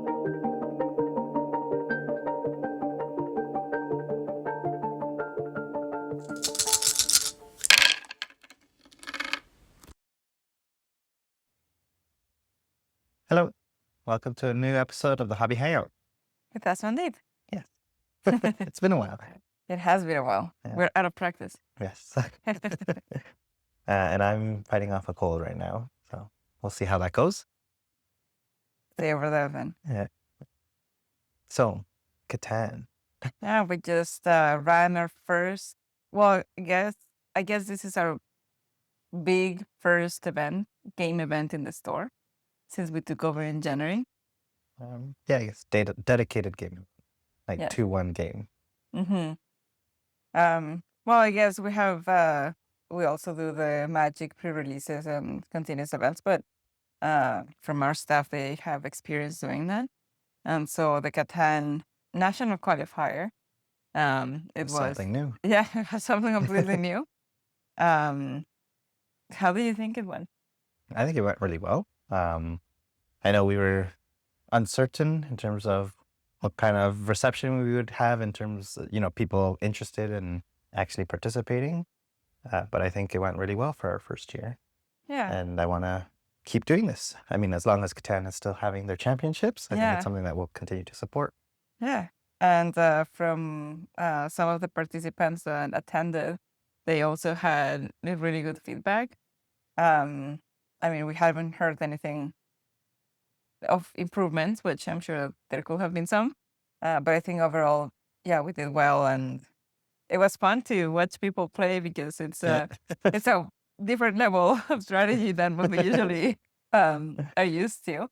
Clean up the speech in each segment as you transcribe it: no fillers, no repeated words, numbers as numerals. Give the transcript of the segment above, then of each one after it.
Hello, welcome to a new episode of the Hobby Hangout. With Azu and Dave. Yes, it's been a while. It has been a while. Yeah. We're out of practice. Yes. And I'm fighting off a cold right now, so we'll see how that goes. Stay over there then. Yeah. So, Catan. Yeah, we just ran our first. Well, I guess this is our big first game event in the store, since we took over in January. Yeah, I guess dedicated game, like Yeah. 2-1 game. Mm-hmm. Well, I guess we have. We also do the Magic pre-releases and continuous events, but from our staff, they have experience doing that, and so the Catan National Qualifier. It was Something new. Yeah, something completely new. How do you think it went? I think it went really well. I know we were uncertain in terms of what kind of reception we would have in terms of, people interested in actually participating. But I think it went really well for our first year. Yeah. And I want to keep doing this. I mean, as long as Catan is still having their championships, I think it's something that we'll continue to support. Yeah. And from some of the participants that attended, they also had really good feedback. I mean, we haven't heard anything of improvements, which I'm sure there could have been some. But I think overall, yeah, we did well, and it was fun to watch people play because it's a different level of strategy than what we usually are used to.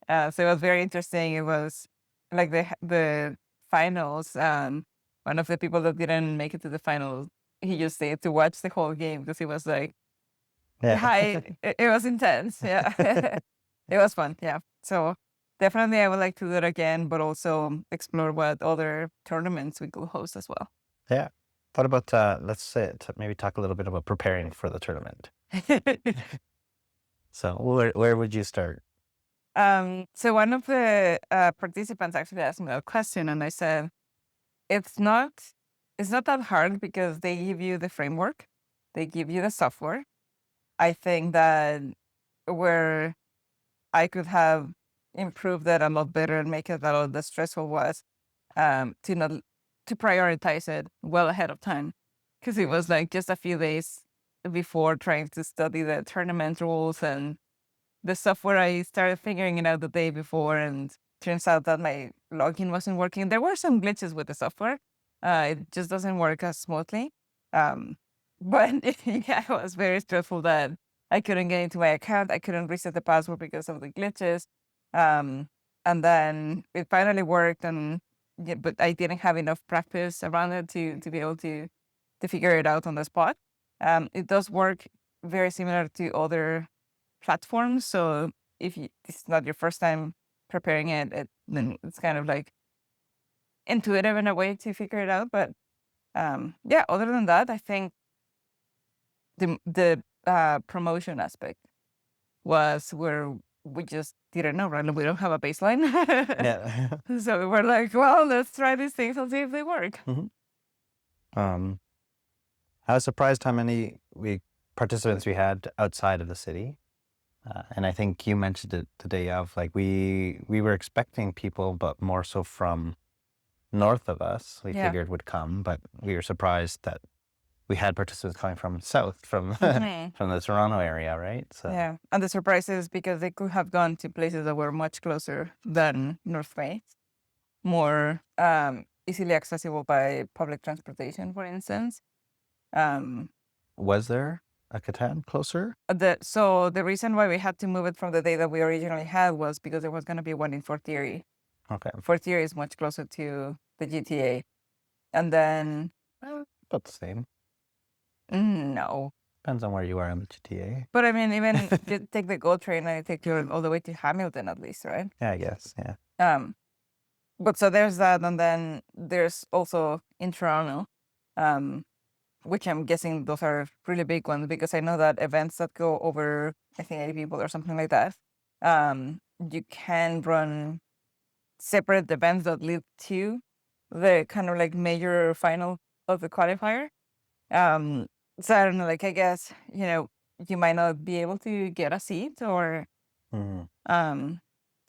So it was very interesting. It was like the finals. One of the people that didn't make it to the finals, he just stayed to watch the whole game because he was like, it was intense. Yeah. It was fun. Yeah. So definitely I would like to do it again, but also explore what other tournaments we could host as well. Yeah. What about, let's say, maybe talk a little bit about preparing for the tournament. So where would you start? So one of the participants actually asked me a question, and I said, it's not that hard because they give you the framework, they give you the software. I think that where I could have improved that a lot better and make it a lot less stressful was to prioritize it well ahead of time, because it was like just a few days before trying to study the tournament rules and the software. I started figuring it out the day before, and turns out that my login wasn't working. There were some glitches with the software. It just doesn't work as smoothly. But yeah, it was very stressful that I couldn't get into my account. I couldn't reset the password because of the glitches. And then it finally worked, but I didn't have enough practice around it to be able to figure it out on the spot. It does work very similar to other platforms. So if it's not your first time preparing it, then it's kind of like intuitive in a way to figure it out. But yeah, other than that, I think the promotion aspect was where we just didn't know, right? We don't have a baseline. Yeah. So we were like, well, let's try these things and see if they work. I was surprised how many participants we had outside of the city. And I think you mentioned it today of like we were expecting people, but more so from north of us, we figured would come, but we were surprised that we had participants coming from south, from from the Toronto area, right? So yeah, and the surprise is because they could have gone to places that were much closer than North Bay, more easily accessible by public transportation, for instance. Was there a Catan closer? So the reason why we had to move it from the day that we originally had was because there was going to be one in Fort Erie. Okay. Fort Erie is much closer to the GTA. And then About the same. No. Depends on where you are in the GTA. But I mean, even you take the GO train and it takes you all the way to Hamilton at least, right? Yeah, I guess. Yeah. But so there's that, and then there's also in Toronto, which I'm guessing those are really big ones, because I know that events that go over, I think, 80 people or something like that, you can run separate events that lead to the kind of like major final of the qualifier. So I don't know, like I guess, you might not be able to get a seat or Mhm.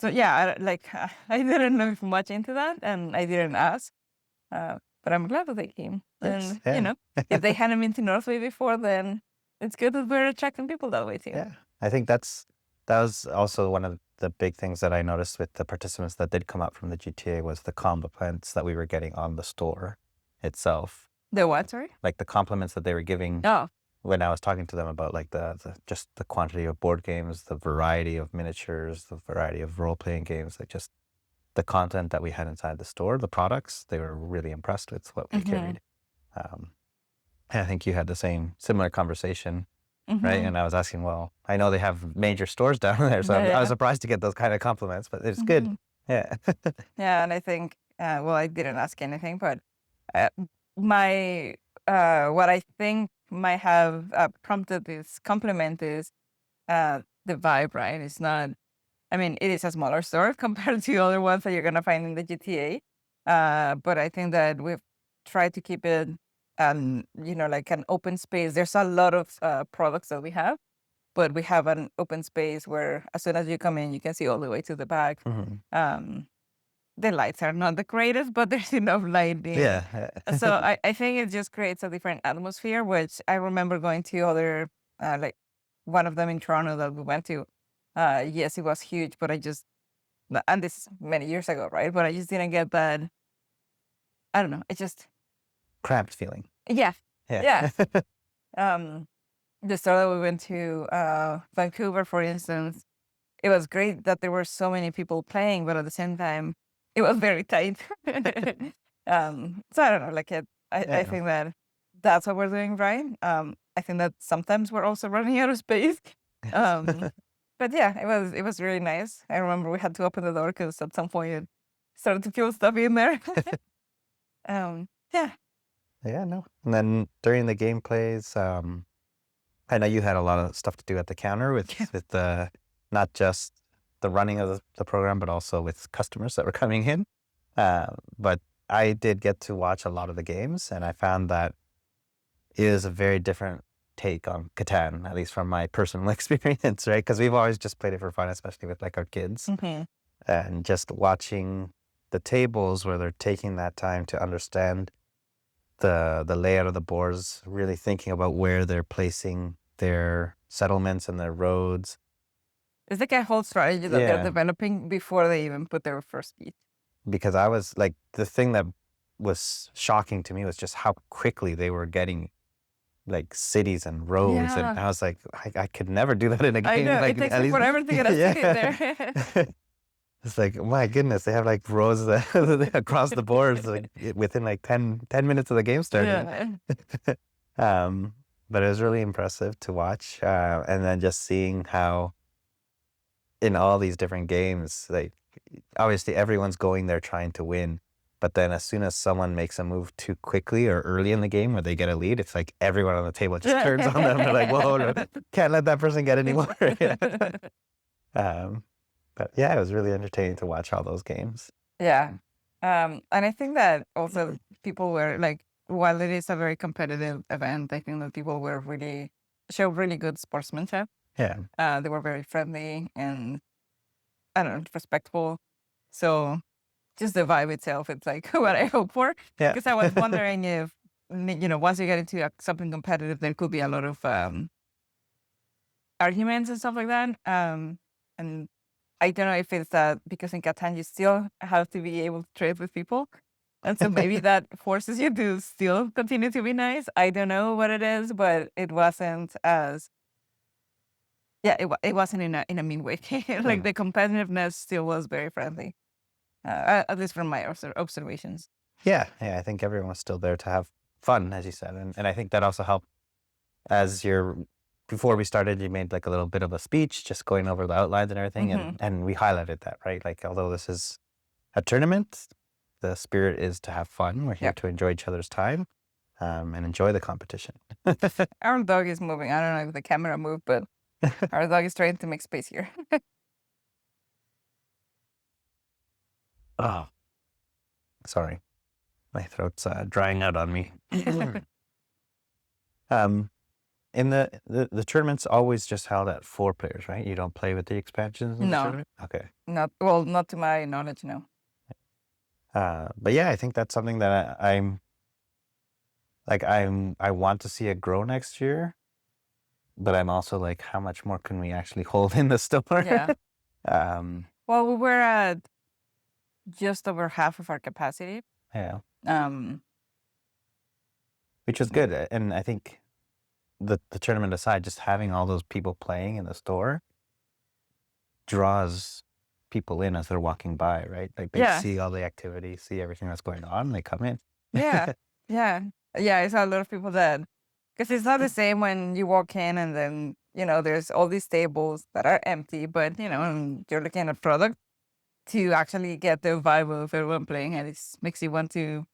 so yeah, I didn't look much into that and I didn't ask. But I'm glad that they came. Yes. And Yeah. if they hadn't been to Northway before, then it's good that we're attracting people that way too. Yeah. I think that was also one of the big things that I noticed with the participants that did come up from the GTA was the compliments that we were getting on the store itself. The what, sorry? Like the compliments that they were giving Oh, when I was talking to them about like just the quantity of board games, the variety of miniatures, the variety of role-playing games, like just the content that we had inside the store, the products, they were really impressed with what we carried. And I think you had the similar conversation, right? And I was asking, well, I know they have major stores down there, so I was Yeah. surprised to get those kind of compliments, but it's good. Yeah. Yeah, and I think, well, I didn't ask anything, but uh, my what I think might have prompted this compliment is the vibe, right? It's not. I mean, it is a smaller store compared to other ones that you're gonna find in the GTA. But I think that we've tried to keep it, like an open space. There's a lot of products that we have, but we have an open space where as soon as you come in, you can see all the way to the back. Mhm. The lights are not the greatest, but there's enough lighting. Yeah. So I think it just creates a different atmosphere, which I remember going to other, like one of them in Toronto that we went to. Yes, it was huge, but and this is many years ago, right? But I just didn't get that. I don't know. It just, Cramped feeling. yeah, Yeah. yeah. Um, the store that we went to, Vancouver, for instance, it was great that there were so many people playing, but at the same time, it was very tight. So I don't know, like I Yeah. think that that's what we're doing right. I think that sometimes we're also running out of space. Um, but yeah, it was really nice. I remember we had to open the door because at some point it started to feel stuffy in there. Yeah. Yeah, no. And then during the gameplays, I know you had a lot of stuff to do at the counter with the not just the running of the program, but also with customers that were coming in. But I did get to watch a lot of the games, and I found that it is a very different take on Catan, at least from my personal experience, right? Because we've always just played it for fun, especially with like our kids, and just watching the tables where they're taking that time to understand the layout of the boards, really thinking about where they're placing their settlements and their roads. It's like a whole strategy that they're Yeah, developing before they even put their first beat. because I was like, the thing that was shocking to me was just how quickly they were getting like cities and roads, and Yeah. I was like, I could never do that in a I game. know, Like it takes at me least, forever to get a city there. It's like, oh my goodness, they have like rows across the boards like within like 10 minutes of the game starting. Yeah. Um, but it was really impressive to watch, and then just seeing how in all these different games, like obviously everyone's going there trying to win, but then as soon as someone makes a move too quickly or early in the game where they get a lead, it's like everyone on the table just turns on them. They're like, whoa, no, can't let that person get any more. But yeah, it was really entertaining to watch all those games. Yeah. And I think that also people were like, while it is a very competitive event, I think that people were showed really good sportsmanship. Yeah. They were very friendly and I don't know, respectful. So just the vibe itself, it's like what I hope for. Yeah. Because I was wondering if, once you get into something competitive, there could be a lot of arguments and stuff like that. And I don't know if it's that because in Catan you still have to be able to trade with people. And so maybe that forces you to still continue to be nice. I don't know what it is, but it wasn't as, yeah, it wasn't in a mean way. Like the competitiveness still was very friendly, at least from my observations. Yeah, I think everyone was still there to have fun, as you said, and I think that also helped as before we started, you made like a little bit of a speech, just going over the outlines and everything, and we highlighted that, right? Like, although this is a tournament, the spirit is to have fun. We're here to enjoy each other's time, and enjoy the competition. Our dog is moving. I don't know if the camera moved, but our dog is trying to make space here. Oh, sorry. My throat's drying out on me. In the tournament's always just held at 4 players, right? You don't play with the expansions in the No. tournament? Okay. Not to my knowledge, no. But yeah, I think that's something that I want to see it grow next year. But I'm also like, how much more can we actually hold in the store? Yeah. Um, Well, we were at just over half of our capacity. yeah, Um, which was good. And I think the tournament aside, just having all those people playing in the store draws people in as they're walking by, right? Like they Yeah. see all the activity, see everything that's going on, and they come in. Yeah. Yeah. Yeah. I saw a lot of people that, because it's not the same when you walk in and then, there's all these tables that are empty, but, and you're looking at a product to actually get the vibe of everyone playing, and it makes you want to,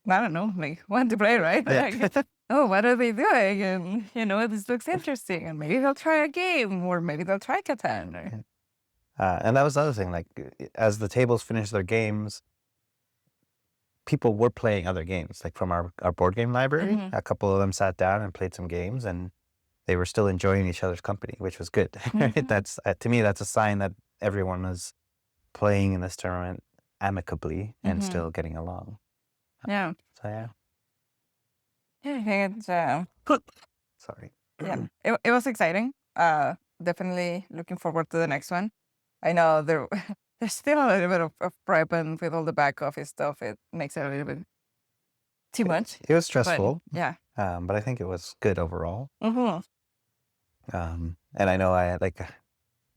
I don't know, like want to play, right? Yeah. Like, oh, what are they doing? And, this looks interesting, and maybe they'll try a game, or maybe they'll try Catan. Or... And that was the other thing, like as the tables finished their games, people were playing other games, like from our board game library. Mhm. A couple of them sat down and played some games, and they were still enjoying each other's company, which was good. Mhm. That's to me, that's a sign that everyone was playing in this tournament amicably and Mhm. still getting along. Yeah. So yeah. Yeah, I think it's Sorry. yeah, it was exciting. Definitely looking forward to the next one. I know there's still a little bit of prep, and with all the back office stuff, it makes it a little bit too much. It was But stressful, yeah. but I think it was good overall. Mm-hmm. And I know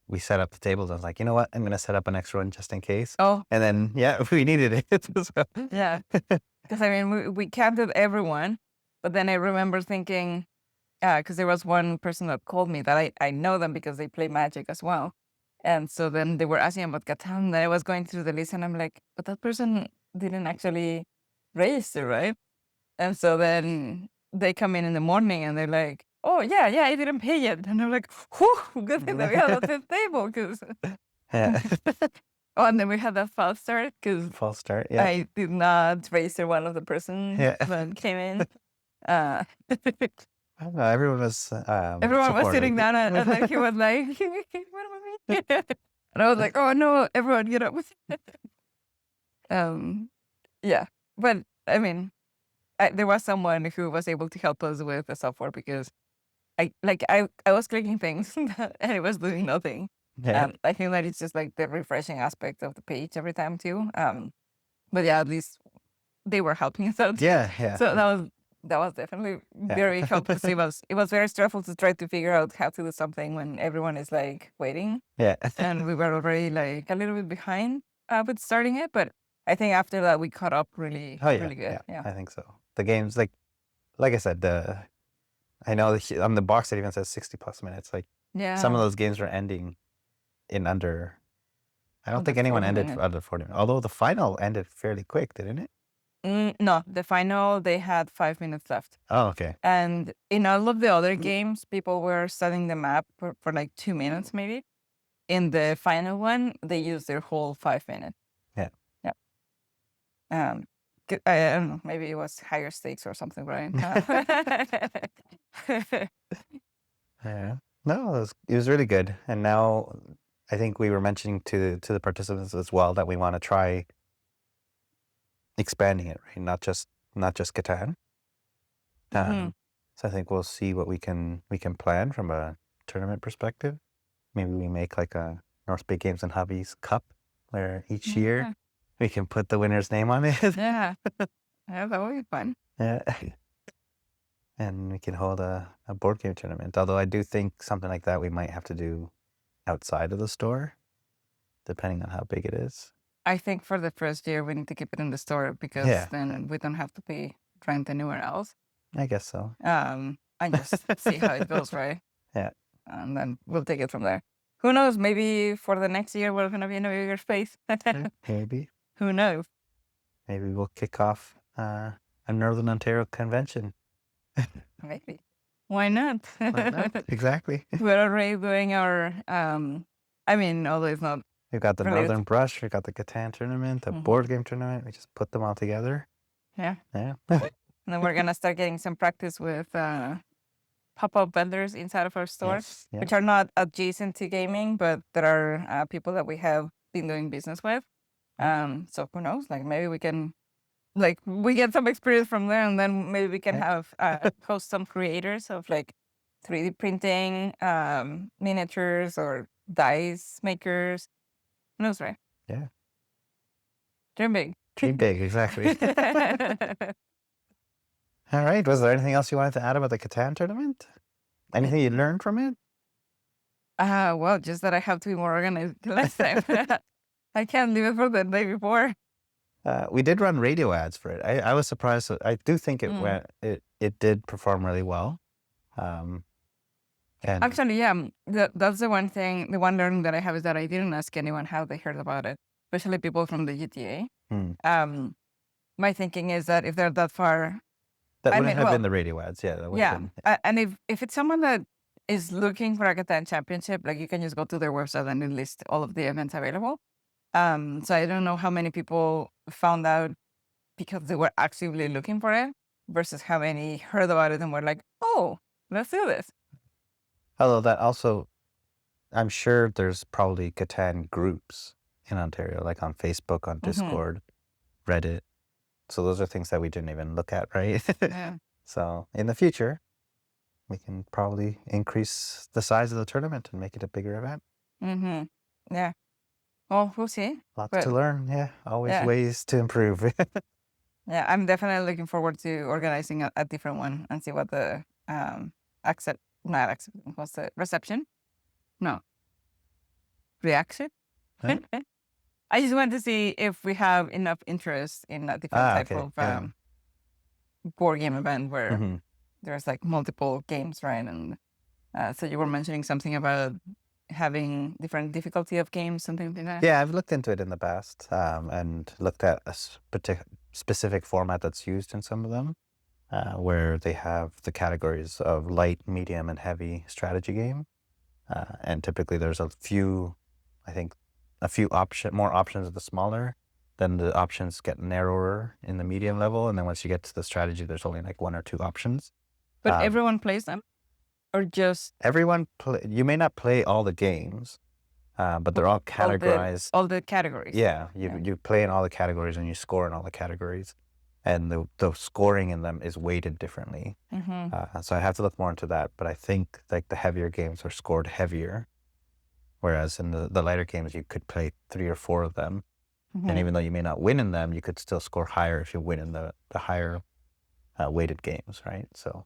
we set up the tables. I was like, you know what? I'm going to set up an extra one just in case. Oh, And then, yeah, we needed it. So. yeah. Because I mean, we counted everyone, but then I remember thinking, because there was one person that called me that I know them because they play Magic as well. And so then they were asking about Catan, and I was going through the list, and I'm like, but that person didn't actually register, right? And so then they come in the morning, and they're like, oh, yeah, I didn't pay yet. And I'm like, whew, good thing that we had that table, because... Yeah. Oh, and then we had that false start, because False start. Yeah. I did not register one of the persons that came in. Uh, I don't know. Everyone was Everyone was sitting supportive. down, and like he was like, "What do I mean?" And I was like, "Oh no, everyone get up!" Yeah, but I mean, there was someone who was able to help us with the software, because I was clicking things and it was doing nothing. Yeah. I think that it's just like the refreshing aspect of the page every time too. But yeah, at least they were helping us out. Yeah. So that was definitely very helpful. It was very stressful to try to figure out how to do something when everyone is like waiting. Yeah. And we were already like a little bit behind with starting it, but I think after that we caught up really good. Yeah. I think so. The games, like I said, I know on the box it even says 60 plus minutes. Like some of those games were ending in under. I don't Under think anyone 40 ended minutes. under 40 minutes. Although the final ended fairly quick, didn't it? No, the final, they had 5 minutes left. Oh, okay. And in all of the other games, people were setting the map for like 2 minutes maybe. In the final one, they used their whole 5 minutes. Yeah. I don't know, maybe it was higher stakes or something, right? Yeah. No, it was really good. And now I think we were mentioning to the participants as well that we want to try expanding it, right? Not just Catan. So I think we'll see what we can plan from a tournament perspective. Maybe we make like a North Bay Games and Hobbies Cup, where each year we can put the winner's name on it. Yeah, that would be fun. Yeah. And we can hold a board game tournament. Although I do think something like that we might have to do outside of the store, depending on how big it is. I think for the first year we need to keep it in the store, because then we don't have to pay rent anywhere else. I guess so. And just see how it goes, right? Yeah. And then we'll take it from there. Who knows? Maybe for the next year we're gonna be in a bigger space. Maybe. Who knows? Maybe we'll kick off a Northern Ontario convention. Maybe. Why not? Why not? Exactly. We're already doing our I mean, although it's not We've got the related Northern Brush, we've got the Catan tournament, the board game tournament. We just put them all together. Yeah. Yeah. And then we're gonna start getting some practice with pop-up vendors inside of our store, Yes, yeah. which are not adjacent to gaming, but there are people that we have been doing business with. So who knows? Like maybe we can, like we get some experience from there, and then maybe we can have host some creators of like 3D printing, miniatures or dice makers. Who knows, right? Yeah. Dream big. Dream big, exactly. All right. Was there anything else you wanted to add about the Catan tournament? Anything you learned from it? Well, just that I have to be more organized last time. I can't leave it for the day before. We did run radio ads for it. I was surprised. I do think it went. It did perform really well. And Actually, yeah, that's the one thing. The one learning that I have is that I didn't ask anyone how they heard about it, especially people from the GTA. My thinking is that if they're that far, that wouldn't have been the radio ads. Yeah. That would have been. And if it's someone that is looking for a Catan championship, like you can just go to their website and it list all of the events available. So I don't know how many people found out because they were actively looking for it versus how many heard about it and were like, oh, let's do this. Although that also, I'm sure there's probably Catan groups in Ontario, like on Facebook, on Discord, Reddit. So those are things that we didn't even look at, right? Yeah. So in the future, we can probably increase the size of the tournament and make it a bigger event. Yeah. Well, we'll see. Lots to learn. Yeah. Always ways to improve. Yeah, I'm definitely looking forward to organizing a different one and see what the what's the reception? No. Reaction? Huh? I just want to see if we have enough interest in a different type of board game event where there's like multiple games, right? And so you were mentioning something about having different difficulty of games, something like that. Yeah, I've looked into it in the past and looked at a specific format that's used in some of them, where they have the categories of light, medium, and heavy strategy game. And typically there's a few more options at the smaller, then the options get narrower in the medium level, and then once you get to the strategy, there's only like 1 or 2 options. But everyone plays them? Or just... Everyone you may not play all the games, but they're all categorized. All the categories. Yeah, you play in all the categories and you score in all the categories. And the scoring in them is weighted differently. So I have to look more into that. But I think like the heavier games are scored heavier, whereas in the lighter games, you could play 3 or 4 of them. And even though you may not win in them, you could still score higher if you win in the higher weighted games, right? So,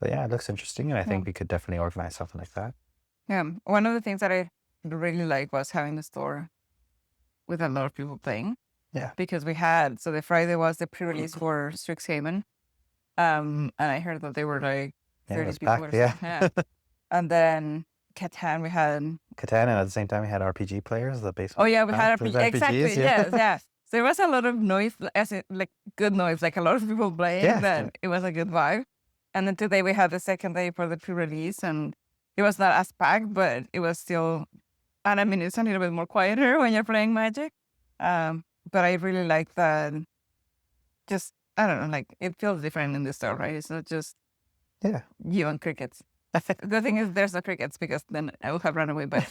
but yeah, it looks interesting. And I think we could definitely organize something like that. Yeah. One of the things that I really liked was having the store with a lot of people playing. Yeah. Because the Friday was the pre-release for Strixhaven. And I heard that they were like 30 people. Packed, yeah. And then Catan, we had... Catan, and at the same time we had RPG players, the basement. Oh yeah, we had RPGs. Exactly, yes. So there was a lot of noise, like good noise, like a lot of people playing, that it was a good vibe. And then today we had the second day for the pre-release, and it was not as packed, but it was still... And I mean, it's a little bit more quieter when you're playing Magic. But I really like that. Just, I don't know, like it feels different in the store, right? It's not just you and crickets. The thing is, there's no crickets because then I would have run away. But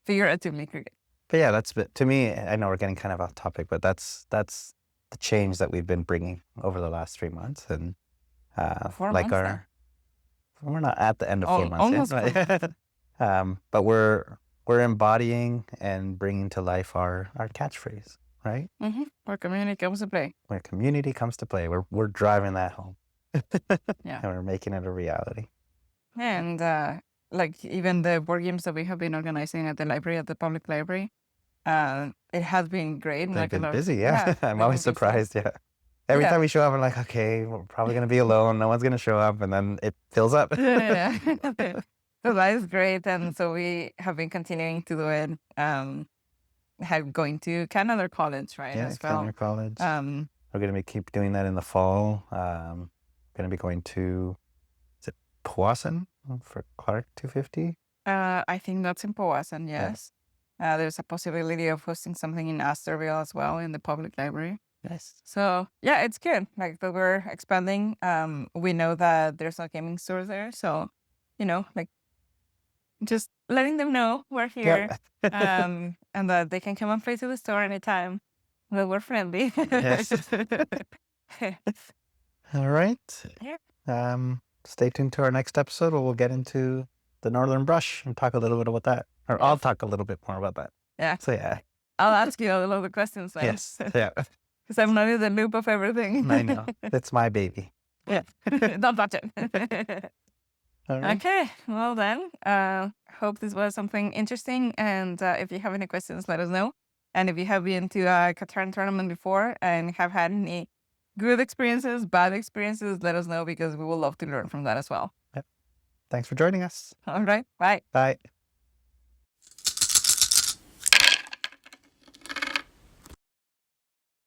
figuratively cricket. But yeah, to me. I know we're getting kind of off topic, but that's the change that we've been bringing over the last 3 months, and 4 months. We're not at the end of 4 months yet. But we're embodying and bringing to life our catchphrase, right? Where community comes to play. Where community comes to play. We're driving that home. Yeah. And we're making it a reality. And like even the board games that we have been organizing at the library, at the public library, it has been great. They've been busy, yeah. I'm always surprised, Every time we show up, I'm like, okay, we're probably going to be alone. No one's going to show up. And then it fills up. Yeah. So that is great. And so we have been continuing to do it. Going to Canada College, right? Yeah, as well. Canada College. We're going to keep doing that in the fall. Going to be going to, is it Powassan for Clark 250? I think that's in Powassan, yes. There's a possibility of hosting something in Astorville as well in the public library. Nice. So yeah, it's good. Like that we're expanding. We know that there's no gaming stores there, so like just letting them know we're here, Yep. and that they can come and play to the store anytime. That we're friendly. Yes. All right. Yeah. Stay tuned to our next episode where we'll get into the Northern Brush and talk a little bit about that. Or I'll talk a little bit more about that. Yeah. So yeah. I'll ask you a lot of questions then. Yes. Yeah. Because I'm not in the loop of everything. I know. It's my baby. Yeah. Don't touch it. All right. Okay. Well then, hope this was something interesting. And if you have any questions, let us know. And if you have been to a Catan tournament before and have had any good experiences, bad experiences, let us know because we would love to learn from that as well. Yep. Thanks for joining us. All right. Bye. Bye.